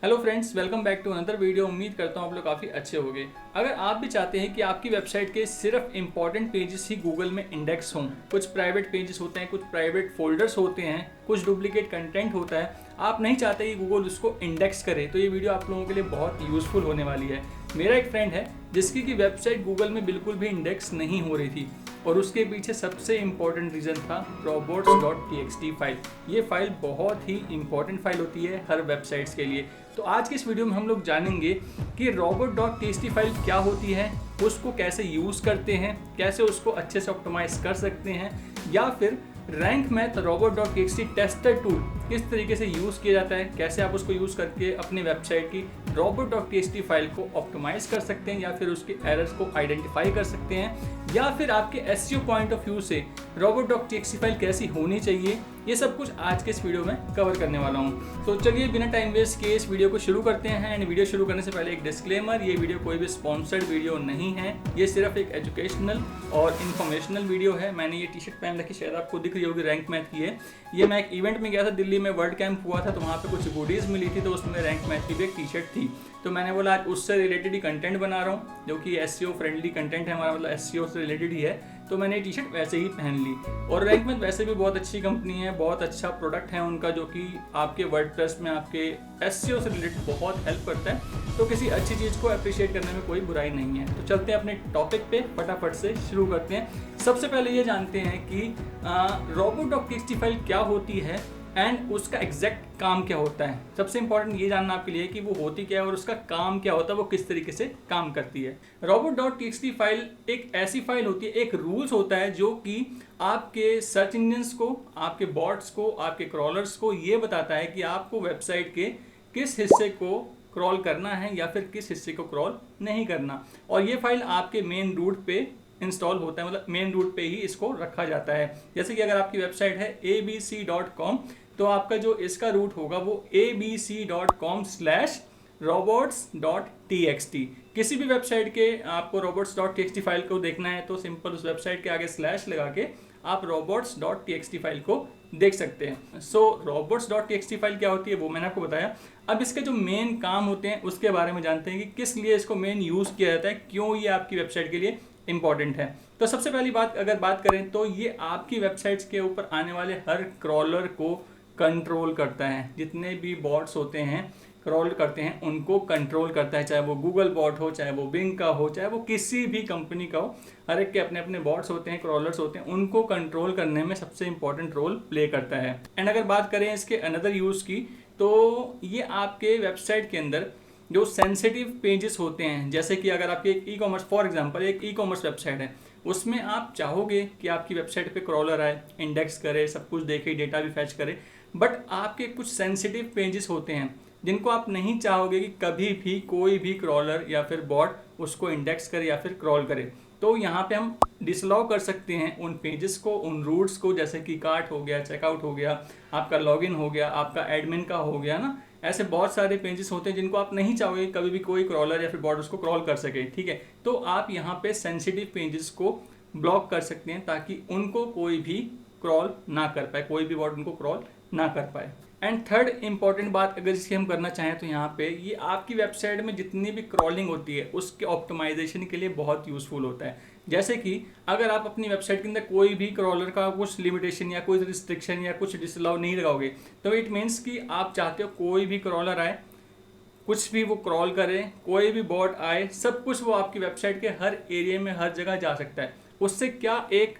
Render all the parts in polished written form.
Hello friends, welcome back to another video. उम्मीद करता हूँ आप लोग काफ़ी अच्छे होंगे। अगर आप भी चाहते हैं कि आपकी वेबसाइट के सिर्फ इंपॉर्टेंट पेजेस ही गूगल में इंडेक्स हों, कुछ प्राइवेट पेजेस होते हैं, कुछ प्राइवेट फोल्डर्स होते हैं, कुछ डुप्लीकेट कंटेंट होता है, आप नहीं चाहते कि गूगल उसको इंडेक्स करे, तो ये वीडियो आप लोगों के लिए बहुत यूज़फुल होने वाली है। मेरा एक फ्रेंड है जिसकी की वेबसाइट गूगल में बिल्कुल भी इंडेक्स नहीं हो रही थी और उसके पीछे सबसे इम्पोर्टेंट रीज़न था robots.txt फाइल। ये फाइल बहुत ही इम्पोर्टेंट फाइल होती है हर वेबसाइट्स के लिए। तो आज की इस वीडियो में हम लोग जानेंगे कि robot.txt फाइल क्या होती है, उसको कैसे यूज़ करते हैं, कैसे उसको अच्छे से ऑप्टिमाइज कर सकते हैं, या फिर rank math robot.txt tester tool किस तरीके से यूज़ किया जाता है, कैसे आप उसको यूज़ करके अपनी वेबसाइट की robot.txt फाइल को ऑप्टिमाइज कर सकते हैं, या फिर उसके एरर्स को आइडेंटिफाई कर सकते हैं, या फिर आपके एसईओ पॉइंट ऑफ व्यू से robot.txt फाइल कैसी होनी चाहिए। ये सब कुछ आज के इस वीडियो में कवर करने वाला हूँ। तो चलिए बिना टाइम वेस्ट किए इस वीडियो को शुरू करते हैं। एंड वीडियो शुरू करने से पहले एक डिस्क्लेमर, ये वीडियो कोई भी स्पॉन्सर्ड वीडियो नहीं है, ये सिर्फ एक एजुकेशनल और इन्फॉर्मेशनल वीडियो है। मैंने ये टी शर्ट पहन रखी, शायद आपको दिख रही होगी, रैंक मैथ की है। ये मैं एक इवेंट में गया था, दिल्ली में वर्ल्ड कैंप हुआ था, तो वहाँ पे कुछ गुडीज़ मिली थी, तो उसमें रैंक मैथ की भी एक टी शर्ट थी। तो मैंने बोला आज उससे रिलेटेड ही कंटेंट बना रहा हूँ, जो कि एसईओ फ्रेंडली कंटेंट है हमारा, मतलब एसईओ से रिलेटेड ही है। तो मैंने ये टी शर्ट वैसे ही पहन ली। और रैंक मैथ वैसे भी बहुत अच्छी कंपनी है, बहुत अच्छा प्रोडक्ट है उनका, जो कि आपके वर्डप्रेस में आपके एसईओ से रिलेटेड बहुत हेल्प करता है। तो किसी अच्छी चीज़ को अप्रिशिएट करने में कोई बुराई नहीं है। तो चलते हैं अपने टॉपिक पे, फटाफट से शुरू करते हैं। सबसे पहले ये जानते हैं कि robot.txt फाइल क्या होती है एंड उसका एग्जैक्ट काम क्या होता है। सबसे इंपॉर्टेंट ये जानना आपके लिए कि वो होती क्या है और उसका काम क्या होता है, वो किस तरीके से काम करती है। robot.txt फाइल एक ऐसी फाइल होती है, एक रूल्स होता है जो कि आपके सर्च इंजन्स को, आपके बॉट्स को, आपके क्रॉलर्स को ये बताता है कि आपको वेबसाइट के किस हिस्से को क्रॉल करना है या फिर किस हिस्से को क्रॉल नहीं करना। और ये फाइल आपके मेन रूट पे इंस्टॉल होता है, मतलब मेन रूट पे ही इसको रखा जाता है। जैसे कि अगर आपकी वेबसाइट है abc.com, तो आपका जो इसका रूट होगा वो abc.com/robots.txt। किसी भी वेबसाइट के आपको robots.txt फाइल को देखना है तो सिंपल उस वेबसाइट के आगे स्लैश लगा के आप robots.txt फाइल को देख सकते हैं। सो robots.txt फाइल क्या होती है वो मैंने आपको बताया। अब इसके जो मेन काम होते हैं उसके बारे में जानते हैं कि किस लिए इसको मेन यूज़ किया जाता है, क्यों ये आपकी वेबसाइट के लिए इंपॉर्टेंट है। तो सबसे पहली बात अगर बात करें तो ये आपकी वेबसाइट्स के ऊपर आने वाले हर क्रॉलर को कंट्रोल करता है। जितने भी बॉट्स होते हैं क्रॉल करते हैं उनको कंट्रोल करता है, चाहे वो गूगल बॉट हो, चाहे वो बिंग का हो, चाहे वो किसी भी कंपनी का हो। हर एक के अपने अपने बॉट्स होते हैं, क्रॉलर्स होते हैं, उनको कंट्रोल करने में सबसे इंपॉर्टेंट रोल प्ले करता है। एंड अगर बात करें इसके अनदर यूज़ की, तो ये आपके वेबसाइट के अंदर जो सेंसिटिव पेजेस होते हैं, जैसे कि अगर आपकी एक ई कॉमर्स, फॉर एग्जांपल एक ई कॉमर्स वेबसाइट है, उसमें आप चाहोगे कि आपकी वेबसाइट पे क्रॉलर आए, इंडेक्स करे, सब कुछ देखे, डेटा भी फैच करे, बट आपके कुछ सेंसिटिव पेजेस होते हैं जिनको आप नहीं चाहोगे कि कभी भी कोई भी क्रॉलर या फिर बॉट उसको इंडेक्स करे या फिर क्रॉल करे। तो यहाँ पे हम डिसअलाउ कर सकते हैं उन पेजेस को, उन रूट्स को, जैसे कि कार्ट हो गया, चेकआउट हो गया, आपका लॉगिन हो गया, आपका एडमिन का हो गया ना। ऐसे बहुत सारे पेजेस होते हैं जिनको आप नहीं चाहोगे कभी भी कोई क्रॉलर या फिर बॉट उसको क्रॉल कर सके, ठीक है। तो आप यहाँ पे सेंसिटिव पेजेस को ब्लॉक कर सकते हैं ताकि उनको कोई भी क्रॉल ना कर पाए, कोई भी बॉट उनको क्रॉल ना कर पाए। एंड थर्ड इंपॉर्टेंट बात अगर इसकी हम करना चाहें तो यहाँ पे ये आपकी वेबसाइट में जितनी भी क्रॉलिंग होती है उसके ऑप्टिमाइजेशन के लिए बहुत यूज़फुल होता है। जैसे कि अगर आप अपनी वेबसाइट के अंदर कोई भी क्रॉलर का कुछ लिमिटेशन या कोई रिस्ट्रिक्शन या कुछ डिसअलाउ नहीं लगाओगे, तो इट मीन्स कि आप चाहते हो कोई भी क्रॉलर आए, कुछ भी वो क्रॉल करे, कोई भी बॉट आए, सब कुछ वो आपकी वेबसाइट के हर एरिया में हर जगह जा सकता है। उससे क्या एक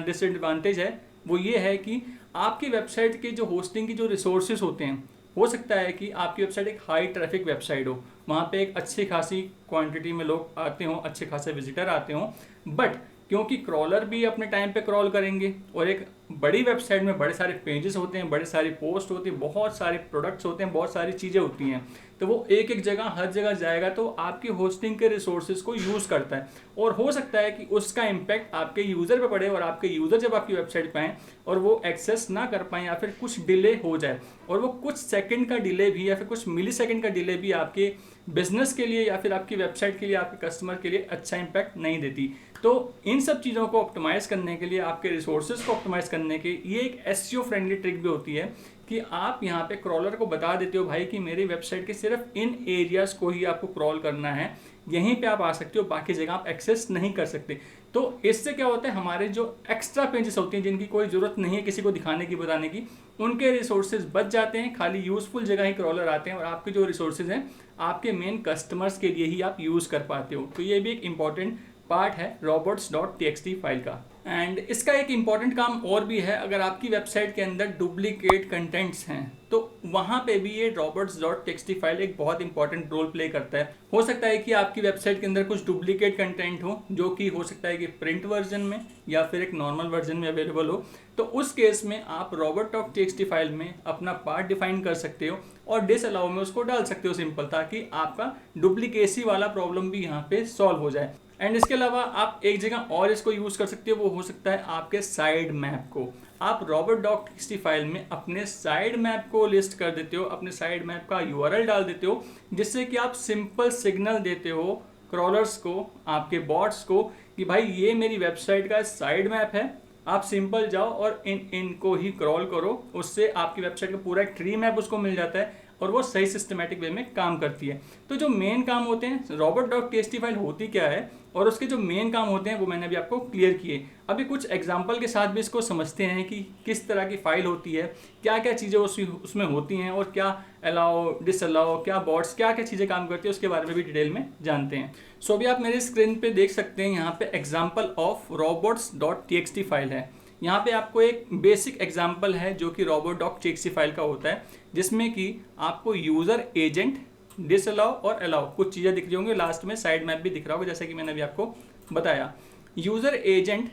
डिसएडवांटेज है, वो ये है कि आपकी वेबसाइट के जो होस्टिंग की जो रिसोर्सेज होते हैं, हो सकता है कि आपकी वेबसाइट एक हाई ट्रैफिक वेबसाइट हो, वहाँ पे एक अच्छी खासी क्वांटिटी में लोग आते हों, अच्छे खासे विजिटर आते हों, बट क्योंकि क्रॉलर भी अपने टाइम पे क्रॉल करेंगे और एक बड़ी वेबसाइट में बड़े सारे पेजेस होते हैं, बड़े सारे पोस्ट होती है, बहुत सारे प्रोडक्ट्स होते हैं, बहुत सारी चीज़ें होती हैं, तो वो एक एक जगह हर जगह जाएगा, तो आपकी होस्टिंग के रिसोर्सेज को यूज़ करता है। और हो सकता है कि उसका इम्पैक्ट आपके यूज़र पे पड़े और आपके यूज़र जब आपकी वेबसाइट पे आएँ और वो एक्सेस ना कर पाएँ या फिर कुछ डिले हो जाए, और वो कुछ सेकंड का डिले भी या फिर कुछ मिली सेकंड का डिले भी आपके बिजनेस के लिए या फिर आपकी वेबसाइट के लिए, आपके कस्टमर के लिए अच्छा इम्पैक्ट नहीं देती। तो इन सब चीज़ों को ऑप्टिमाइज़ करने के लिए, आपके रिसोर्सेज को ऑप्टिमाइज़ करने के, ये एक एसईओ फ्रेंडली ट्रिक भी होती है कि आप यहाँ पे क्रॉलर को बता देते हो भाई कि मेरी वेबसाइट के सिर्फ इन एरियाज को ही आपको क्रॉल करना है, यहीं पे आप आ सकते हो, बाकी जगह आप एक्सेस नहीं कर सकते। तो इससे क्या होता है, हमारे जो एक्स्ट्रा पेजेस होती हैं जिनकी कोई ज़रूरत नहीं है किसी को दिखाने की बताने की, उनके रिसोर्सेज बच जाते हैं, खाली यूज़फुल जगह ही क्रॉलर आते हैं और आपके जो रिसोर्सेज हैं आपके मेन कस्टमर्स के लिए ही आप यूज़ कर पाते हो। तो ये भी एक इंपॉर्टेंट पार्ट है robots.txt फाइल का। एंड इसका एक इम्पॉर्टेंट काम और भी है, अगर आपकी वेबसाइट के अंदर डुप्लीकेट कंटेंट्स हैं तो वहाँ पे भी ये robots.txt फाइल एक बहुत इंपॉर्टेंट रोल प्ले करता है। हो सकता है कि आपकी वेबसाइट के अंदर कुछ डुप्लीकेट कंटेंट हो जो कि हो सकता है कि प्रिंट वर्जन में या फिर एक नॉर्मल वर्जन में अवेलेबल हो, तो उस केस में आप robot.txt फाइल में अपना पार्ट डिफाइन कर सकते हो और डिसअलाउ में उसको डाल सकते हो सिंपल, ताकि आपका डुप्लीकेसी वाला प्रॉब्लम भी यहाँ पे सॉल्व हो जाए। एंड इसके अलावा आप एक जगह और इसको यूज़ कर सकते हो, वो हो सकता है आपके साइड मैप को। आप robot.txt फाइल में अपने साइड मैप को लिस्ट कर देते हो, अपने साइड मैप का URL डाल देते हो, जिससे कि आप सिंपल सिग्नल देते हो क्रॉलर्स को, आपके बॉट्स को, कि भाई ये मेरी वेबसाइट का साइड मैप है, आप सिंपल जाओ और इनको ही क्रॉल करो। उससे आपकी वेबसाइट का पूरा एक ट्री मैप उसको मिल जाता है और वो सही सिस्टमेटिक वे में काम करती है। तो जो मेन काम होते हैं, robot.txt फाइल होती क्या है और उसके जो मेन काम होते हैं वो मैंने अभी आपको क्लियर किए। अभी कुछ एग्जांपल के साथ भी इसको समझते हैं कि किस तरह की फाइल होती है, क्या क्या चीज़ें उसमें होती हैं और क्या अलाउ डिसअलाउ, क्या बॉट्स, क्या क्या चीज़ें काम करती है, उसके बारे में भी डिटेल में जानते हैं। सो अभी आप मेरे स्क्रीन पे देख सकते हैं, यहाँ पे एग्जाम्पल ऑफ robots.txt फाइल है। यहाँ पे आपको एक बेसिक एग्जाम्पल है जो कि robot.txt फाइल का होता है, जिसमें कि आपको यूज़र एजेंट, डिसअलाउ और अलाउ कुछ चीज़ें दिख रही होंगी, लास्ट में साइड मैप भी दिख रहा होगा जैसे कि मैंने अभी आपको बताया। यूज़र एजेंट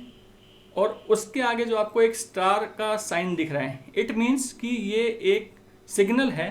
और उसके आगे जो आपको एक स्टार का साइन दिख रहा है, इट मीन्स कि ये एक सिग्नल है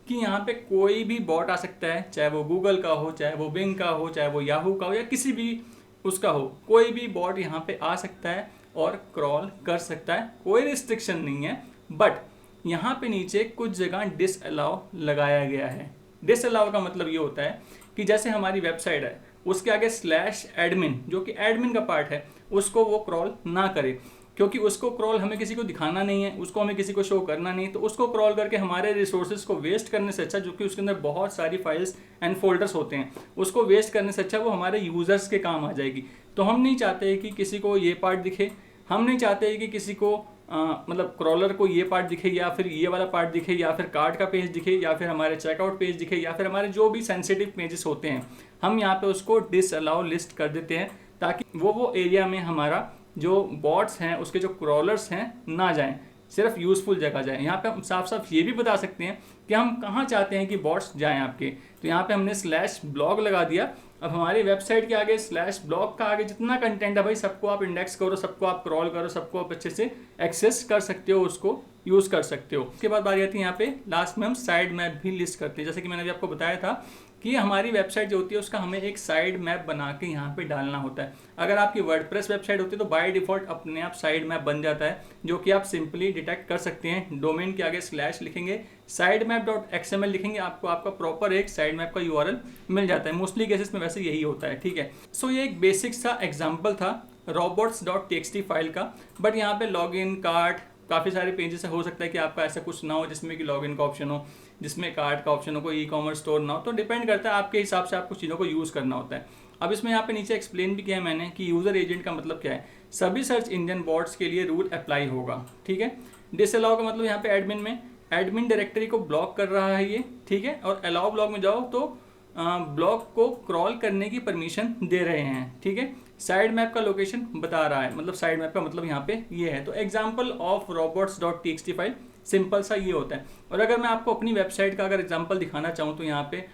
कि यहाँ पे कोई भी बॉट आ सकता है, चाहे वो गूगल का हो, चाहे वो बिंग का हो, चाहे वो याहू का हो, या किसी भी उसका हो, कोई भी बॉट यहाँ पे आ सकता है और क्रॉल कर सकता है, कोई रिस्ट्रिक्शन नहीं है। बट यहाँ पे नीचे कुछ जगह डिसअलाउ लगाया गया है। डिसअलाउ का मतलब ये होता है कि जैसे हमारी वेबसाइट है, उसके आगे /admin जो कि एडमिन का पार्ट है, उसको वो क्रॉल ना करे, क्योंकि उसको क्रॉल हमें किसी को दिखाना नहीं है, उसको हमें किसी को शो करना नहीं है। तो उसको क्रॉल करके हमारे रिसोर्सेज को वेस्ट करने से अच्छा, जो कि उसके अंदर बहुत सारी फाइल्स एंड फोल्डर्स होते हैं, उसको वेस्ट करने से अच्छा वो हमारे यूज़र्स के काम आ जाएगी। तो हम नहीं चाहते कि किसी को ये पार्ट दिखे, हम नहीं चाहते कि किसी को मतलब क्रॉलर को ये पार्ट दिखे, या फिर ये वाला पार्ट दिखे, या फिर कार्ड का पेज दिखे, या फिर हमारे चेकआउट पेज दिखे, या फिर हमारे जो भी सेंसिटिव पेजेस होते हैं, हम यहाँ पे उसको डिसअलाउ लिस्ट कर देते हैं, ताकि वो एरिया में हमारा जो बॉट्स हैं, उसके जो क्रॉलर्स हैं, ना जाएं, सिर्फ यूज़फुल जगह जाएं। यहाँ पे हम साफ साफ ये भी बता सकते हैं कि हम कहाँ चाहते हैं कि बॉट्स जाएं आपके। तो यहाँ पे हमने /blog लगा दिया। अब हमारी वेबसाइट के आगे /blog का आगे जितना कंटेंट है भाई, सबको आप इंडेक्स करो, सबको आप क्रॉल करो, सबको आप अच्छे से एक्सेस कर सकते हो, उसको यूज़ कर सकते हो। उसके बाद बारी आती है यहाँ पे लास्ट में हम साइड मैप भी लिस्ट करते हैं। जैसे कि मैंने अभी आपको बताया था कि हमारी वेबसाइट जो होती है उसका हमें एक साइड मैप बना के यहाँ पे डालना होता है। अगर आपकी वर्डप्रेस वेबसाइट होती है तो बाय डिफ़ॉल्ट अपने आप साइड मैप बन जाता है, जो कि आप सिंपली डिटेक्ट कर सकते हैं। डोमेन के आगे / लिखेंगे, sitemap.xml लिखेंगे, आपको आपका प्रॉपर एक साइड मैप का URL मिल जाता है। मोस्टली केसेस में वैसे यही होता है, ठीक है। सो ये एक बेसिक सा एग्जाम्पल था robots.txt फाइल का। बट यहाँ पे लॉगिन, कार्ट, काफ़ी सारे पेजेस हो सकता है कि आपका ऐसा कुछ ना हो जिसमें कि लॉगिन का ऑप्शन हो, जिसमें कार्ड का ऑप्शन हो, कोई ई-कॉमर्स स्टोर ना हो। तो डिपेंड करता है आपके हिसाब से आपको चीज़ों को यूज़ करना होता है। अब इसमें यहाँ पे नीचे एक्सप्लेन भी किया है मैंने कि यूज़र एजेंट का मतलब क्या है। सभी सर्च इंजन बॉट्स के लिए रूल अप्लाई होगा, ठीक है। डिसअलाउ का मतलब यहाँ पे एडमिन में एडमिन डायरेक्टरी को ब्लॉक कर रहा है ये, ठीक है। और अलाउ ब्लॉक में जाओ तो ब्लॉक को क्रॉल करने की परमिशन दे रहे हैं, ठीक है। साइड मैप का लोकेशन बता रहा है, मतलब साइड मैप का मतलब यहाँ पे ये है। तो example of robots.txt file simple सा ये होता है। और अगर मैं आपको अपनी वेबसाइट का अगर एग्जाम्पल दिखाना चाहूँ तो यहाँ पे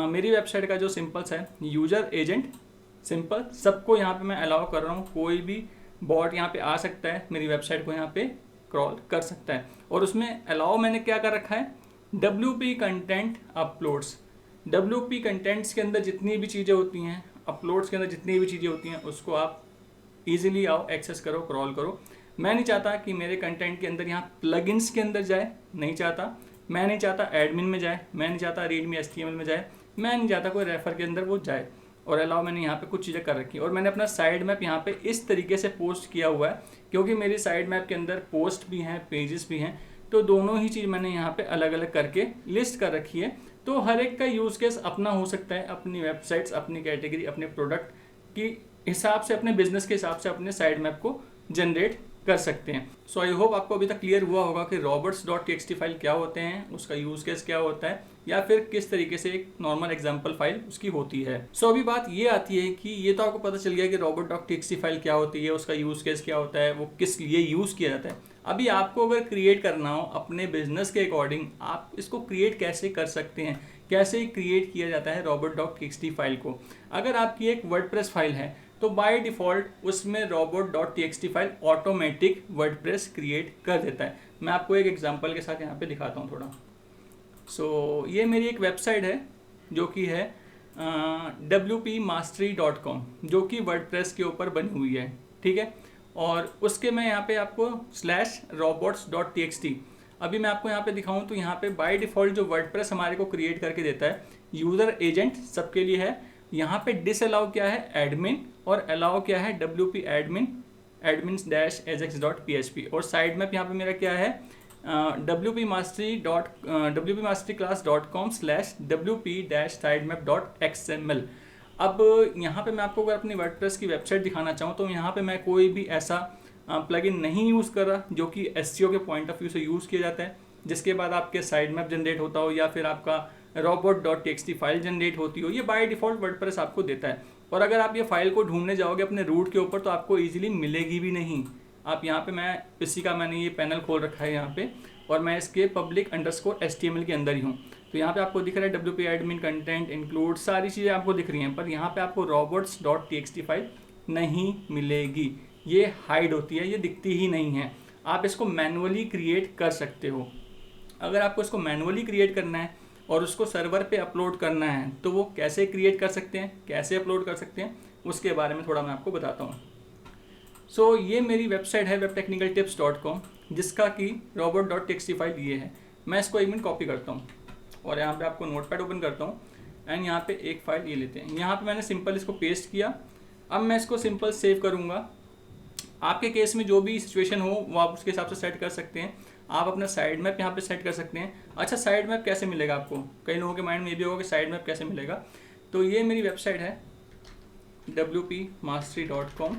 मेरी वेबसाइट का जो सिंपल्स है, यूजर एजेंट सिंपल, सबको यहाँ पे मैं अलाउ कर रहा हूँ, कोई भी बॉट यहाँ पे आ सकता है, मेरी वेबसाइट को यहाँ पे क्रॉल कर सकता है। और उसमें अलाउ मैंने क्या कर रखा है, WP content uploads. WP contents के अंदर जितनी भी चीज़ें होती हैं, अपलोड्स के अंदर जितनी भी चीज़ें होती हैं, उसको आप इजीली आओ, एक्सेस करो, क्रॉल करो। मैं नहीं चाहता कि मेरे कंटेंट के अंदर यहाँ प्लगइन्स के अंदर जाए, नहीं चाहता। मैं नहीं चाहता एडमिन में जाए, मैं नहीं चाहता रीडमी HTML में जाए, मैं नहीं चाहता कोई रेफर के अंदर वो जाए। और अलाउ मैंने यहाँ पे कुछ चीज़ें कर रखी। और मैंने अपना साइड मैप यहाँ पे इस तरीके से पोस्ट किया हुआ है, क्योंकि मेरी साइड मैप के अंदर पोस्ट भी हैं, पेजेस भी हैं। तो दोनों ही चीज़ मैंने यहाँ पे अलग अलग करके लिस्ट कर रखी है। तो हर एक का यूज़ केस अपना हो सकता है, अपनी वेबसाइट्स, अपनी कैटेगरी, अपने प्रोडक्ट की हिसाब से, अपने बिजनेस के हिसाब से अपने साइड मैप को जनरेट कर सकते हैं। सो आई होप आपको अभी तक क्लियर हुआ होगा कि robots.txt फाइल क्या होते हैं, उसका यूज़ केस क्या होता है, या फिर किस तरीके से एक नॉर्मल एग्जांपल फाइल उसकी होती है। सो अभी बात ये आती है कि ये तो आपको पता चल गया कि robot.txt फाइल क्या होती है, उसका यूज़ केस क्या होता है, वो किस लिए यूज़ किया जाता है। अभी आपको अगर क्रिएट करना हो अपने बिजनेस के अकॉर्डिंग, आप इसको क्रिएट कैसे कर सकते हैं, कैसे क्रिएट किया जाता है robot.txt फाइल को। अगर आपकी एक वर्डप्रेस फाइल है तो बाय डिफ़ॉल्ट उसमें robot.txt file automatic WordPress create कर देता है। मैं आपको एक एग्जांपल के साथ यहाँ पे दिखाता हूँ थोड़ा। सो ये मेरी एक वेबसाइट है जो कि है wpmastery.com, जो कि वर्डप्रेस के ऊपर बनी हुई है, ठीक है। और उसके मैं यहाँ पे आपको /robots.txt, अभी मैं आपको यहाँ पे दिखाऊँ तो यहाँ पे बाय डिफ़ॉल्ट जो वर्डप्रेस हमारे को क्रिएट करके देता है, यूज़र एजेंट सबके लिए है। यहाँ पे डिसअलाउ क्या है, एडमिन, और अलाउ क्या है, wp admin admins-ajax.php, और साइड मैप यहाँ पे मेरा क्या है, wpmastery.wp-class.com/wp-sitemap.xml। अब यहाँ पे मैं आपको अगर अपनी वर्डप्रेस की वेबसाइट दिखाना चाहूँ तो यहाँ पे मैं कोई भी ऐसा प्लगइन नहीं यूज़ कर रहा जो कि SEO के पॉइंट ऑफ व्यू से यूज़ किया जाता है, जिसके बाद आपके साइड मैप जनरेट होता हो या फिर आपका robot.txt फाइल जनरेट होती हो। ये बाय डिफ़ॉल्ट वर्डप्रेस आपको देता है, और अगर आप ये फाइल को ढूंढने जाओगे अपने रूट के ऊपर तो आपको इजीली मिलेगी भी नहीं। आप यहाँ पे, मैं इसी का मैंने ये पैनल खोल रखा है यहाँ पे, और मैं इसके public_html के अंदर ही हूँ। तो यहाँ पे आपको दिख रहा है wp admin कंटेंट इंक्लूड, सारी चीज़ें आपको दिख रही हैं, पर यहाँ पे आपको robots.txt फाइल नहीं मिलेगी। ये हाइड होती है, ये दिखती ही नहीं है। आप इसको मैनुअली क्रिएट कर सकते हो। अगर आपको इसको मैनुअली क्रिएट करना है और उसको सर्वर पे अपलोड करना है तो वो कैसे क्रिएट कर सकते हैं, कैसे अपलोड कर सकते हैं, उसके बारे में थोड़ा मैं आपको बताता हूँ। सो ये मेरी वेबसाइट है webtechnicaltips.com, जिसका कि robot.txt फाइल ये है। मैं इसको एक मिनट कॉपी करता हूँ और यहाँ पे आपको नोटपैड ओपन करता हूँ, एंड यहाँ पे एक फ़ाइल ये लेते हैं। यहाँ पे मैंने सिंपल इसको पेस्ट किया। अब मैं इसको सिंपल सेव करूँगा। आपके केस में जो भी सिचुएशन हो वो आप उसके हिसाब से सेट कर सकते हैं। आप अपना साइड मैप यहाँ पे सेट कर सकते हैं। अच्छा, साइड मैप कैसे मिलेगा आपको, कई लोगों के माइंड में ये भी होगा कि साइड मैप कैसे मिलेगा। तो ये मेरी वेबसाइट है wpmastery.com,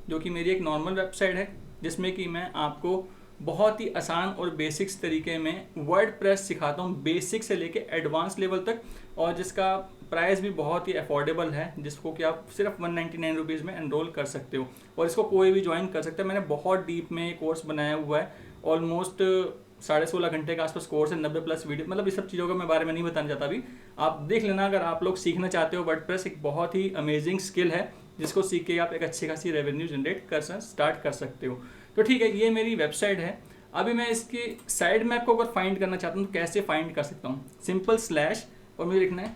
जो कि मेरी एक नॉर्मल वेबसाइट है, जिसमें कि मैं आपको बहुत ही आसान और बेसिक्स तरीके में वर्डप्रेस सिखाता हूँ, बेसिक से लेके एडवांस लेवल तक, और जिसका प्राइस भी बहुत ही अफोर्डेबल है, जिसको कि आप सिर्फ 199 रुपीज़ में एनरोल कर सकते हो, और इसको कोई भी ज्वाइन कर सकता है। मैंने बहुत डीप में कोर्स बनाया हुआ है, ऑलमोस्ट 16.5 घंटे के आसपास कोर्स है, 90+ वीडियो, मतलब इस सब चीज़ों का मैं बारे में नहीं बताना चाहता। अभी आप देख लेना, अगर आप लोग सीखना चाहते हो। वर्डप्रेस एक बहुत ही अमेजिंग स्किल है, जिसको सीख के आप एक अच्छी खासी रेवेन्यू जनरेट कर स्टार्ट कर सकते हो। तो ठीक है, ये मेरी वेबसाइट है। अभी मैं इसके साइड मैप को अगर फाइंड करना चाहता हूँ तो कैसे फाइंड कर सकता हूँ, सिंपल स्लैश और मुझे लिखना है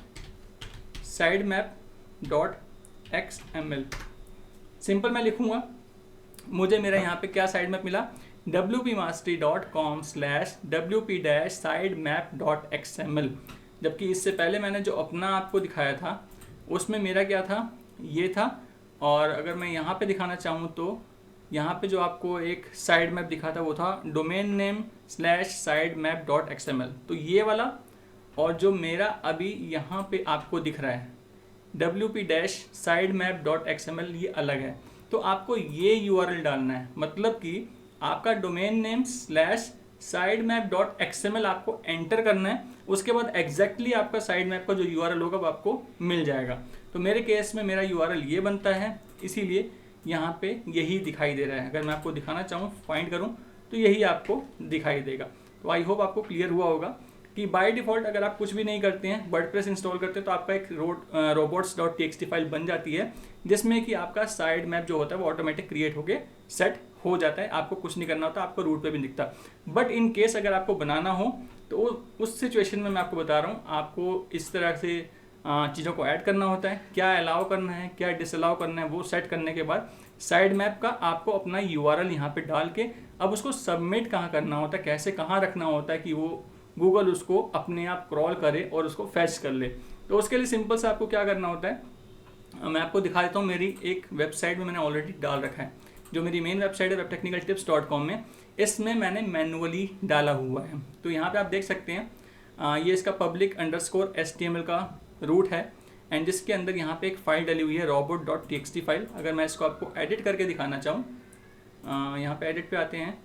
sitemap.xml। सिंपल मैं लिखूँगा, मुझे मेरा यहाँ पे क्या साइड मैप मिला, wpmastery.com/wp-sitemap.xml। जबकि इससे पहले मैंने जो अपना आपको दिखाया था उसमें मेरा क्या था, ये था। और अगर मैं यहाँ पे दिखाना चाहूँ तो यहाँ पे जो आपको एक साइड मैप दिखा था वो था domain name/sitemap.xml, तो ये वाला। और जो मेरा अभी यहाँ पे आपको दिख रहा है wp-sitemap.xml, ये अलग है। तो आपको ये URL डालना है, मतलब कि आपका domain name/sitemap.xml आपको एंटर करना है। उसके बाद एग्जैक्टली आपका साइड मैप का जो URL होगा वो आपको मिल जाएगा। तो मेरे केस में मेरा URL ये बनता है, इसीलिए यहाँ पे यही दिखाई दे रहा है। अगर मैं आपको दिखाना चाहूँ, फाइंड करूँ, तो यही आपको दिखाई देगा। तो आई होप आपको क्लियर हुआ होगा कि बाय डिफ़ॉल्ट अगर आप कुछ भी नहीं करते हैं, वर्डप्रेस इंस्टॉल करते हैं, तो आपका एक robots.txt फाइल बन जाती है, जिसमें कि आपका साइड मैप जो होता है वो ऑटोमेटिक क्रिएट होके सेट हो जाता है। आपको कुछ नहीं करना होता, आपको रूट पे भी दिखता। बट इन केस अगर आपको बनाना हो तो उस सिचुएशन में मैं आपको बता रहा हूँ, आपको इस तरह से चीज़ों को ऐड करना होता है। क्या अलाउ करना है, क्या डिसअलाउ करना है, वो सेट करने के बाद साइड मैप का आपको अपना URL यहाँ पे डाल के अब उसको सबमिट कहाँ करना होता है, कैसे कहाँ रखना होता है कि वो गूगल उसको अपने आप क्रॉल करे और उसको फैच कर ले। तो उसके लिए सिंपल से आपको क्या करना होता है, मैं आपको दिखा देता हूँ। मेरी एक वेबसाइट में मैंने ऑलरेडी डाल रखा है, जो मेरी मेन वेबसाइट है webtechnicaltips.com में इसमें मैंने मैनुअली डाला हुआ है। तो यहाँ पे आप देख सकते हैं ये इसका public_HTML का रूट है एंड जिसके अंदर यहाँ पे एक फ़ाइल डली हुई है robot.txt फाइल। अगर मैं इसको आपको एडिट करके दिखाना चाहूँ, यहाँ पे एडिट पे आते हैं,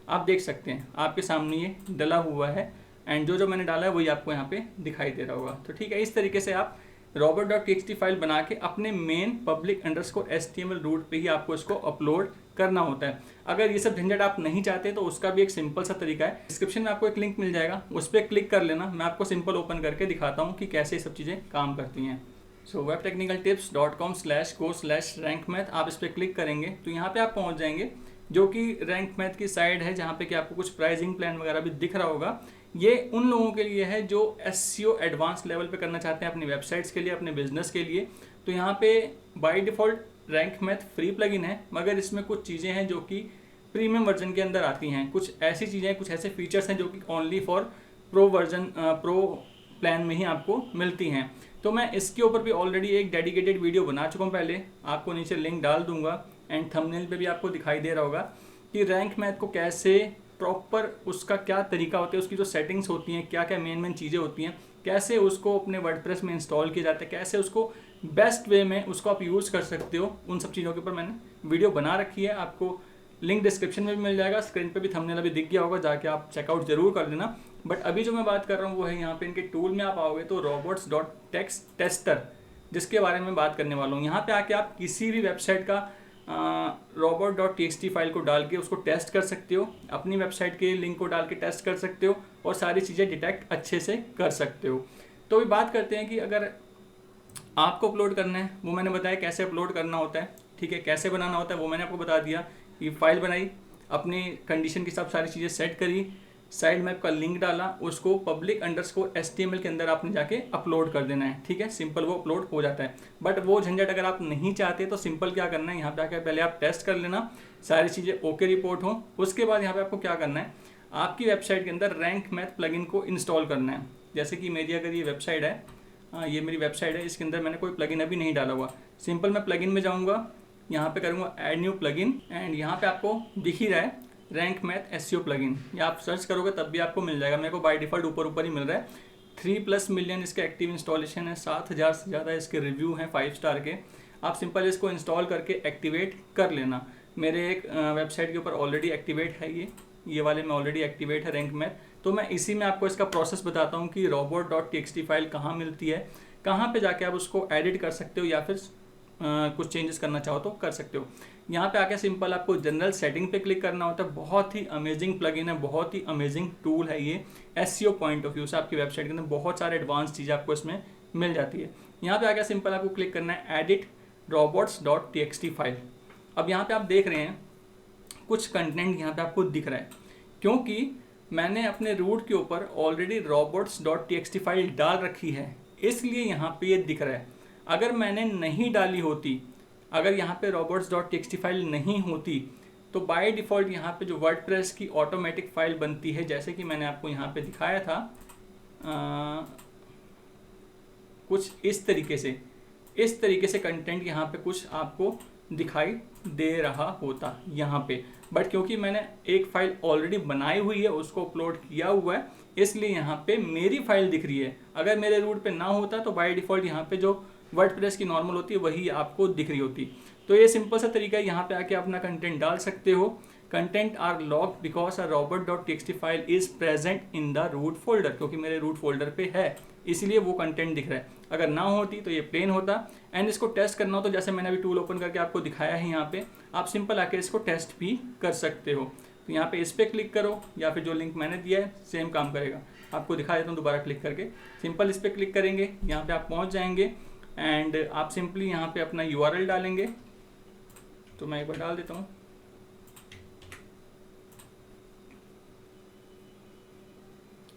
आप देख सकते हैं आपके सामने ये डला हुआ है एंड जो मैंने डाला है वही आपको यहाँ पे दिखाई दे रहा होगा। तो ठीक है, इस तरीके से आप robot.txt फाइल बना के अपने मेन public_HTML रूट पे ही आपको इसको अपलोड करना होता है। अगर ये सब झंझट आप नहीं चाहते तो उसका भी एक सिंपल सा तरीका है। डिस्क्रिप्शन में आपको एक लिंक मिल जाएगा, उस पर क्लिक कर लेना। मैं आपको सिंपल ओपन करके दिखाता हूँ कि कैसे ये सब चीज़ें काम करती हैं। सो webtechnicaltips.com/rankmath आप इस पर क्लिक करेंगे तो यहाँ पे आप पहुँच जाएंगे, जो कि रैंक मैथ की साइड है, जहाँ पे कि आपको कुछ प्राइसिंग प्लान वगैरह भी दिख रहा होगा। ये उन लोगों के लिए है जो SEO एडवांस लेवल पे करना चाहते हैं अपनी वेबसाइट्स के लिए, अपने बिजनेस के लिए। तो यहाँ पे by default rank math free plugin है, मगर इसमें कुछ चीज़ें हैं जो कि प्रीमियम वर्जन के अंदर आती हैं। कुछ ऐसी चीज़ें, कुछ ऐसे फीचर्स हैं जो कि ओनली फॉर प्रो प्लान में ही आपको मिलती हैं। तो मैं इसके ऊपर भी ऑलरेडी एक डेडिकेटेड वीडियो बना चुका हूँ पहले, आपको नीचे लिंक डाल दूंगा एंड थंबनेल पे भी आपको दिखाई दे रहा होगा कि रैंक मैथ को कैसे प्रॉपर, उसका क्या तरीका होता है, उसकी जो सेटिंग्स होती हैं, क्या क्या मेन चीज़ें होती हैं, कैसे उसको अपने वर्डप्रेस में इंस्टॉल किया जाता है, कैसे उसको बेस्ट वे में उसको आप यूज़ कर सकते हो, उन सब चीज़ों के ऊपर मैंने वीडियो बना रखी है। आपको लिंक डिस्क्रिप्शन में भी मिल जाएगा, स्क्रीन पे भी थंबनेल अभी दिख गया होगा, जाके आप चेकआउट जरूर कर लेना। बट अभी जो मैं बात कर रहा हूँ वो है यहाँ पे इनके टूल में आप आओगे तो robots.txt जिसके बारे में बात करने वाला हूँ। यहाँ पे आके आप किसी भी वेबसाइट का robot.txt फाइल को डाल के उसको टेस्ट कर सकते हो, अपनी वेबसाइट के लिंक को डाल के टेस्ट कर सकते हो और सारी चीज़ें डिटेक्ट अच्छे से कर सकते हो। तो अभी बात करते हैं कि अगर आपको अपलोड करना है, वो मैंने बताया कैसे अपलोड करना होता है, ठीक है, कैसे बनाना होता है वो मैंने आपको बता दिया। ये फाइल बनाई, अपनी कंडीशन के साथ सारी चीज़ें सेट करी, साइड मैप का लिंक डाला, उसको public_HTML के अंदर आपने जाके अपलोड कर देना है, ठीक है, सिंपल वो अपलोड हो जाता है। बट वो झंझट अगर आप नहीं चाहते तो सिंपल क्या करना है, यहाँ पे आकर पहले आप टेस्ट कर लेना, सारी चीज़ें ओके रिपोर्ट हो, उसके बाद यहाँ पे आपको क्या करना है, आपकी वेबसाइट के अंदर रैंक मैथ प्लगइन को इंस्टॉल करना है। जैसे कि मेरी अगर ये वेबसाइट है, ये मेरी वेबसाइट है, इसके अंदर मैंने कोई प्लगइन अभी नहीं डाला हुआ। सिंपल मैं प्लगइन में जाऊँगा, यहाँ पे करूँगा ऐड न्यू प्लगइन एंड यहाँ पे आपको दिख ही रहा है रैंक मैथ SEO प्लगइन। या आप सर्च करोगे तब भी आपको मिल जाएगा। मेरे को बाय डिफ़ॉल्ट ऊपर ही मिल रहा है। 3+ मिलियन इसके एक्टिव इंस्टॉलेशन है, 7000 से ज़्यादा इसके रिव्यू हैं 5 स्टार के। आप सिंपल इसको इंस्टॉल करके एक्टिवेट कर लेना। मेरे एक वेबसाइट के ऊपर ऑलरेडी एक्टिवेट है, ये वाले में ऑलरेडी एक्टिवेट है रैंक मैथ। तो मैं इसी में आपको इसका प्रोसेस बताता हूँ कि robot.txt फाइल कहाँ मिलती है, कहाँ पे जाके आप उसको एडिट कर सकते हो या फिर कुछ चेंजेस करना चाहो तो कर सकते हो। यहाँ पे आके सिंपल आपको जनरल सेटिंग पे क्लिक करना होता है। बहुत ही अमेजिंग प्लगइन है, बहुत ही अमेजिंग टूल है ये SEO पॉइंट ऑफ व्यू से। आपकी वेबसाइट के अंदर बहुत सारे एडवांस चीज़ें आपको इसमें मिल जाती है। यहाँ पे आके सिंपल आपको क्लिक करना है एडिट robots.txt फाइल। अब यहाँ पे आप देख रहे हैं कुछ कंटेंट यहाँ पे आपको दिख रहा है, क्योंकि मैंने अपने रूट के ऊपर ऑलरेडी robots.txt फाइल डाल रखी है, इसलिए यहाँ पे ये दिख रहा है। अगर मैंने नहीं डाली होती, अगर यहाँ पे robots.txt फाइल नहीं होती तो बाय डिफ़ॉल्ट यहाँ पे जो वर्डप्रेस की ऑटोमेटिक फाइल बनती है, जैसे कि मैंने आपको यहाँ पे दिखाया था, कुछ इस तरीके से कंटेंट यहाँ पे कुछ आपको दिखाई दे रहा होता यहाँ पे। बट क्योंकि मैंने एक फाइल ऑलरेडी बनाई हुई है, उसको अपलोड किया हुआ है, इसलिए यहाँ पे मेरी फाइल दिख रही है। अगर मेरे रूट पे ना होता तो बाय डिफ़ॉल्ट यहाँ पे जो वर्डप्रेस की नॉर्मल होती है वही आपको दिख रही होती। तो ये सिंपल सा तरीका है, यहाँ पे आके अपना कंटेंट डाल सकते हो। Content are locked because a robot.txt file is present in the root folder, क्योंकि मेरे रूट फोल्डर पे है इसलिए वो कंटेंट दिख रहा है। अगर ना होती तो ये प्लेन होता। एंड इसको टेस्ट करना हो तो जैसे मैंने अभी टूल ओपन करके आपको दिखाया है, यहाँ पे आप सिंपल आके इसको टेस्ट भी कर सकते हो। तो यहाँ पे इस पर क्लिक करो या फिर जो लिंक मैंने दिया है सेम काम करेगा। आपको दिखा देता हूँ दोबारा क्लिक करके। सिंपल इस पर क्लिक करेंगे, यहाँ पे आप पहुँच जाएंगे एंड आप सिंपली यहाँ पे अपना URL डालेंगे। तो मैं एक बार डाल देता हूँ।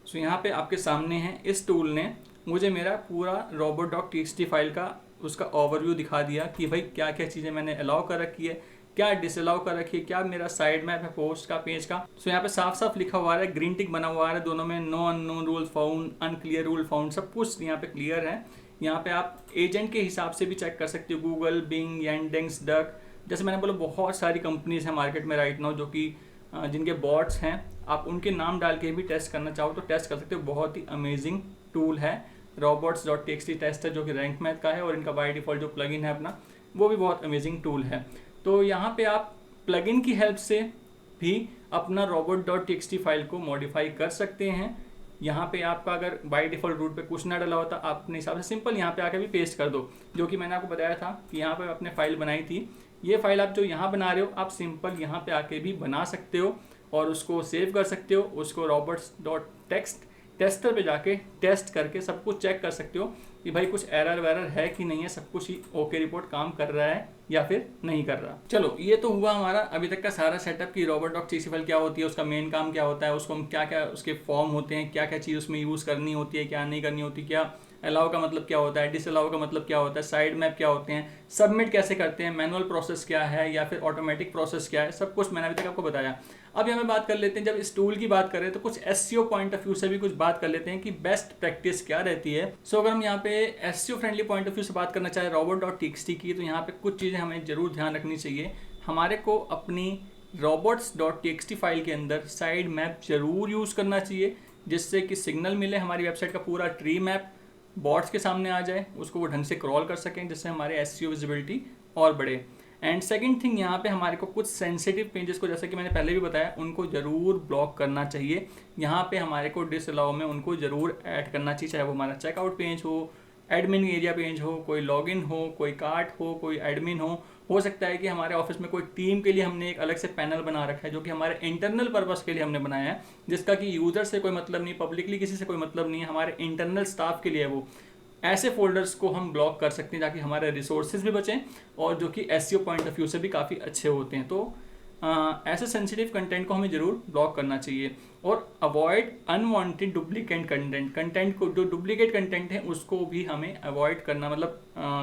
सो यहाँ पे आपके सामने है, इस टूल ने मुझे मेरा पूरा robot.txt फाइल का उसका ओवरव्यू दिखा दिया कि भाई क्या क्या चीज़ें मैंने अलाउ कर रखी है, क्या डिसअलाउ कर रखी है, क्या मेरा साइड मैप है पोस्ट का, पेज का। सो यहाँ पे साफ साफ लिखा हुआ है, ग्रीन टिक बना हुआ है दोनों में, no unknown rule found, unclear rule found, सब कुछ यहाँ पे क्लियर है। यहाँ पे आप एजेंट के हिसाब से भी चेक कर सकते हो, गूगल, बिंग, यांडेक्स, डक, जैसे मैंने बोला बहुत सारी कंपनीज हैं मार्केट में राइट नाउ जो कि जिनके बॉट्स हैं, आप उनके नाम डाल के भी टेस्ट करना चाहो तो टेस्ट कर सकते हो। बहुत ही अमेजिंग टूल है robots.txt टेस्टर, जो कि रैंक मैथ का है, और इनका बाय डिफ़ॉल्ट जो प्लगइन है अपना, वो भी बहुत अमेजिंग टूल है। तो यहाँ पे आप प्लगइन की हेल्प से भी अपना robot.txt फाइल को मॉडिफाई कर सकते हैं। यहाँ पे आपका अगर बाय डिफ़ॉल्ट रूट पे कुछ ना डला होता, आप अपने हिसाब से सिंपल यहाँ पे आके भी पेस्ट कर दो, जो कि मैंने आपको बताया था कि यहाँ पे आपने फाइल बनाई थी। ये फाइल आप जो यहाँ बना रहे हो, आप सिंपल यहाँ पे आके भी बना सकते हो और उसको सेव कर सकते हो। उसको robots.txt टेस्टर पे जाके टेस्ट करके सब कुछ चेक कर सकते हो कि भाई कुछ एरर वेरर है कि नहीं है, सब कुछ ही ओके रिपोर्ट काम कर रहा है या फिर नहीं कर रहा। चलो, ये तो हुआ हमारा अभी तक का सारा सेटअप कि robots.txt फाइल क्या होती है, उसका मेन काम क्या होता है, उसको हम क्या क्या उसके फॉर्म होते हैं, क्या क्या चीज़ उसमें यूज़ करनी होती है, क्या नहीं करनी होती, क्या अलाउ का मतलब क्या होता है, डिसअलाउ का मतलब क्या होता है, साइड मैप क्या होते हैं, सबमिट कैसे करते हैं, मैनुअल प्रोसेस क्या है या फिर ऑटोमेटिक प्रोसेस क्या है, सब कुछ मैंने अभी तक आपको बताया। अब यहाँ पे बात कर लेते हैं, जब इस टूल की बात करें तो कुछ एसईओ पॉइंट ऑफ व्यू से भी कुछ बात कर लेते हैं कि बेस्ट प्रैक्टिस क्या रहती है। सो अगर हम यहाँ पे SEO friendly point of view से बात करना चाहें robot.txt की, तो यहाँ पे कुछ चीज़ें हमें जरूर ध्यान रखनी चाहिए। हमारे को अपनी robots.txt फाइल के अंदर साइड मैप जरूर यूज़ करना चाहिए, जिससे कि सिग्नल मिले, हमारी वेबसाइट का पूरा ट्री मैप बॉट्स के सामने आ जाए, उसको वो ढंग से क्रॉल कर सकें, जिससे हमारे एसईओ विजिबिलिटी और बढ़े। एंड सेकंड थिंग, यहाँ पे हमारे को कुछ सेंसिटिव पेजेस को, जैसे कि मैंने पहले भी बताया, उनको ज़रूर ब्लॉक करना चाहिए। यहाँ पे हमारे को डिसअलाउ में उनको ज़रूर ऐड करना चाहिए, चाहे वो हमारा चेकआउट पेज हो, एडमिन एरिया पेज हो, कोई लॉगिन हो, कोई कार्ट हो, कोई एडमिन हो सकता है कि हमारे ऑफिस में कोई टीम के लिए हमने एक अलग से पैनल बना रखा है, जो कि हमारे इंटरनल पर्पस के लिए हमने बनाया है, जिसका कि यूज़र से कोई मतलब नहीं, पब्लिकली किसी से कोई मतलब नहीं है, हमारे इंटरनल स्टाफ के लिए वो। ऐसे फोल्डर्स को हम ब्लॉक कर सकते हैं ताकि हमारे रिसोर्सेज भी बचें और जो कि एसईओ पॉइंट ऑफ व्यू से भी काफ़ी अच्छे होते हैं। तो ऐसे सेंसिटिव कंटेंट को हमें ज़रूर ब्लॉक करना चाहिए। और अवॉइड अनवांटेड डुप्लीकेट कंटेंट को, जो डुप्लीकेट कंटेंट है उसको भी हमें अवॉइड करना, मतलब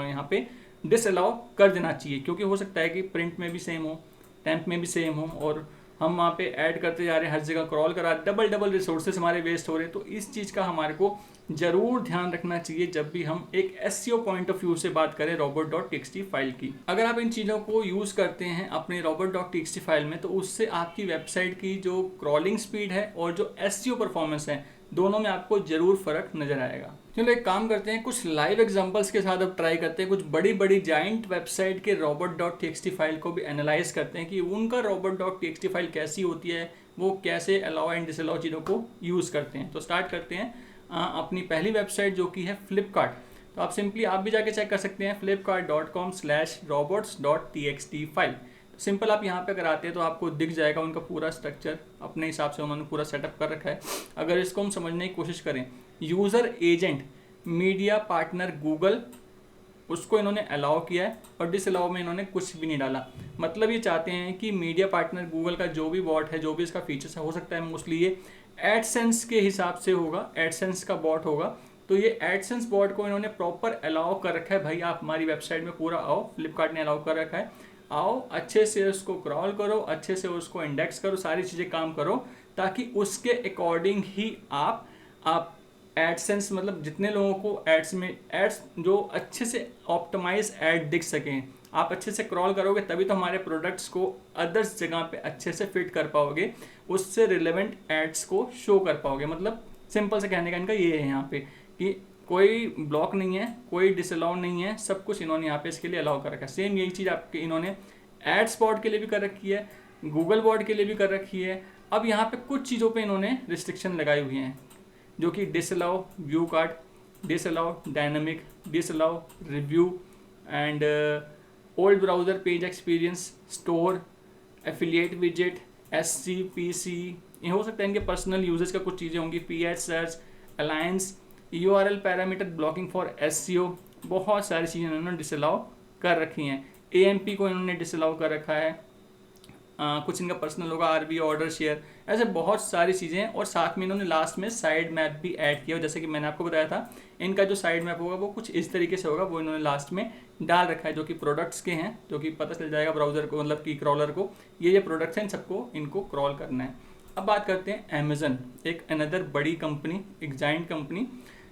यहाँ पे डिसअलाउ कर देना चाहिए, क्योंकि हो सकता है कि प्रिंट में भी सेम हो, टेम्प में भी सेम हो, और हम वहाँ पे ऐड करते जा रहे हैं, हर जगह क्रॉल करा, डबल रिसोर्सेज हमारे वेस्ट हो रहे हैं। तो इस चीज़ का हमारे को जरूर ध्यान रखना चाहिए जब भी हम एक एसईओ पॉइंट ऑफ व्यू से बात करें robot.txt फाइल की। अगर आप इन चीज़ों को यूज़ करते हैं अपने robot.txt फाइल में, तो उससे आपकी वेबसाइट की जो क्रॉलिंग स्पीड है और जो एसईओ परफॉर्मेंस है, दोनों में आपको जरूर फर्क नजर आएगा। चलो एक काम करते हैं, कुछ लाइव एग्जांपल्स के साथ अब ट्राई करते हैं, कुछ बड़ी जाइंट वेबसाइट के robot.txt फाइल को भी एनालाइज करते हैं कि उनका robot.txt फाइल कैसी होती है, वो कैसे अलाउ एंड डिसअलाउ चीज़ों को यूज़ करते हैं। तो स्टार्ट करते हैं अपनी पहली वेबसाइट, जो कि है फ्लिपकार्ट। तो आप सिंपली आप भी जाके चेक कर सकते हैं flipkart.com/robots.txt फाइल। सिंपल आप यहाँ पे अगर आते हैं तो आपको दिख जाएगा उनका पूरा स्ट्रक्चर, अपने हिसाब से उन्होंने पूरा सेटअप कर रखा है। अगर इसको हम समझने की कोशिश करें, user agent media partner Google, उसको इन्होंने अलाउ किया है, और डिसअलाउ में इन्होंने कुछ भी नहीं डाला। मतलब ये चाहते हैं कि मीडिया पार्टनर गूगल का जो भी बॉट है, जो भी इसका फीचर्स है, हो सकता है मोस्टली ये एडसेंस के हिसाब से होगा, एडसेंस का बॉट होगा। तो ये एडसेंस बॉट को इन्होंने प्रॉपर अलाउ कर रखा है, भाई आप हमारी वेबसाइट में पूरा आओ, फ्लिपकार्ट ने अलाउ कर रखा है, आओ अच्छे से उसको क्रॉल करो, अच्छे से उसको इंडेक्स करो, सारी चीज़ें काम करो, ताकि उसके अकॉर्डिंग ही आप एडसेंस, मतलब जितने लोगों को एड्स में एड्स जो अच्छे से ऑप्टिमाइज ऐड दिख सकें, आप अच्छे से क्रॉल करोगे तभी तो हमारे प्रोडक्ट्स को अदर्स जगह पे अच्छे से फिट कर पाओगे, उससे रिलेवेंट एड्स को शो कर पाओगे। मतलब सिंपल से कहने का इनका ये है यहाँ पे कि कोई ब्लॉक नहीं है, कोई डिसअलाउ नहीं है, सब कुछ इन्होंने यहाँ पे इसके लिए अलाउ कर रखा है। सेम यही चीज़ आपके इन्होंने एड्स बॉट के लिए भी कर रखी है, गूगल बॉट के लिए भी कर रखी है। अब यहाँ पे कुछ चीज़ों पे इन्होंने रिस्ट्रिक्शन लगाई हुई हैं, जो कि disallow view card, disallow dynamic, disallow review and old browser page experience, store, affiliate विजेट, SCPC, ये हो सकता है इनके पर्सनल यूजेस का कुछ चीज़ें होंगी, PH search, alliance, URL parameter blocking for SEO, बहुत सारी चीज़ें इन्होंने डिसअलाउ कर रखी हैं। AMP को इन्होंने डिसअलाउ कर रखा है, कुछ इनका पर्सनल होगा, RB ऑर्डर शेयर, ऐसे बहुत सारी चीज़ें हैं। और साथ में इन्होंने लास्ट में साइड मैप भी ऐड किया, जैसे कि मैंने आपको बताया था, इनका जो साइड मैप होगा वो कुछ इस तरीके से होगा, वो इन्होंने लास्ट में डाल रखा है, जो कि प्रोडक्ट्स के हैं, जो कि पता चल जाएगा ब्राउज़र को, मतलब कि क्रॉलर को, ये प्रोडक्ट्स हैं, इन सबको इनको क्रॉल करना है। अब बात करते हैं अमेज़न, एक अनदर बड़ी कंपनी, एक जाइंट कंपनी,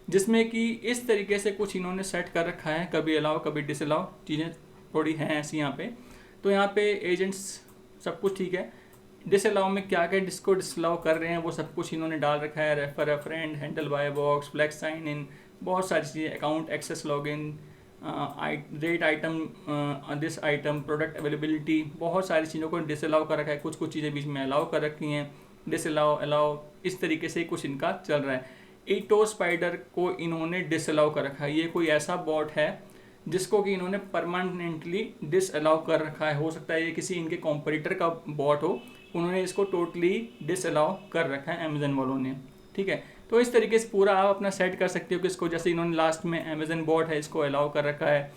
जिसमें कि इस तरीके से कुछ इन्होंने सेट कर रखा है, कभी अलाउ कभी डिसअलाउ, चीज़ें थोड़ी हैं ऐसी यहाँ पे। तो यहाँ पे एजेंट्स सब कुछ ठीक है, डिसअलाउ में क्या क्या जिसको डिसअलाउ कर रहे हैं वो सब कुछ इन्होंने डाल रखा है। Refer a friend, handle buy box, flex sign in, बहुत सारी चीज़ें, account access login, rate item, this item, product availability, बहुत सारी चीज़ों को डिसअलाउ कर रखा है। कुछ कुछ चीज़ें बीच में अलाउ कर रखी हैं, डिसअलाउ अलाउ, इस तरीके से कुछ इनका चल रहा है। ईटो स्पाइडर को इन्होंने डिसअलाउ कर रखा है। ये कोई ऐसा बॉट है जिसको कि इन्होंने परमानेंटली डिसअलाउ कर रखा है। हो सकता है ये किसी इनके कॉम्पिटिटर का बॉट हो, उन्होंने इसको टोटली डिसअलाउ कर रखा है अमेजन वालों ने। ठीक है, तो इस तरीके से पूरा आप अपना सेट कर सकते हो कि इसको, जैसे इन्होंने लास्ट में अमेजन बॉट है इसको अलाउ कर रखा है,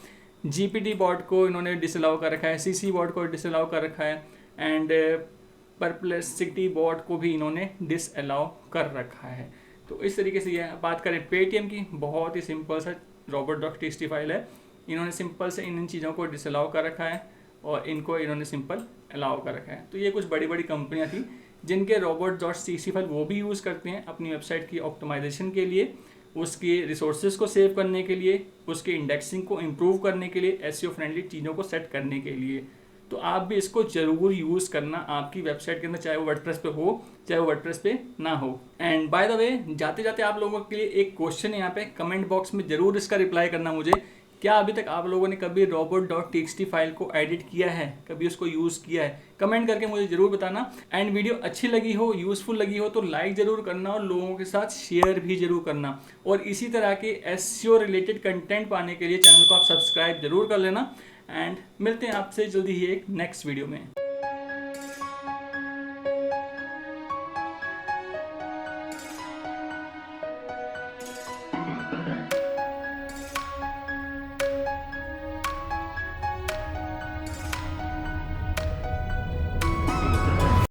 जीपीटी बॉट को इन्होंने डिसअलाउ कर रखा है, सीसी बॉट को डिसअलाउ कर रखा है, एंड परप्लेक्सिटी बॉट को भी इन्होंने डिसअलाउ कर रखा है। तो इस तरीके से ये बात करें पेटीएम की, बहुत ही सिंपल सा robot.txt फाइल है। इन्होंने सिंपल से इन चीज़ों को डिसअलाउ कर रखा है और इनको इन्होंने सिंपल अलाउ कर रखा है। तो ये कुछ बड़ी बड़ी कंपनियां थी जिनके robot.txt फाइल वो भी यूज़ करते हैं अपनी वेबसाइट की ऑप्टिमाइजेशन के लिए, उसके रिसोर्सेज को सेव करने के लिए, उसके इंडेक्सिंग को इम्प्रूव करने के लिए, एसईओ फ्रेंडली चीज़ों को सेट करने के लिए। तो आप भी इसको जरूर यूज़ करना आपकी वेबसाइट के अंदर, चाहे वो वर्डप्रेस पे हो चाहे वो वर्डप्रेस पे ना हो। एंड बाय द वे, जाते जाते आप लोगों के लिए एक क्वेश्चन है यहाँ पे, कमेंट बॉक्स में जरूर इसका रिप्लाई करना मुझे। क्या अभी तक आप लोगों ने कभी robot.txt फाइल को एडिट किया है, कभी उसको यूज़ किया है? कमेंट करके मुझे ज़रूर बताना। एंड वीडियो अच्छी लगी हो, यूज़फुल लगी हो तो लाइक ज़रूर करना और लोगों के साथ शेयर भी ज़रूर करना। और इसी तरह के एसईओ रिलेटेड कंटेंट पाने के लिए चैनल को आप सब्सक्राइब जरूर कर लेना। एंड मिलते हैं आपसे जल्दी ही एक नेक्स्ट वीडियो में।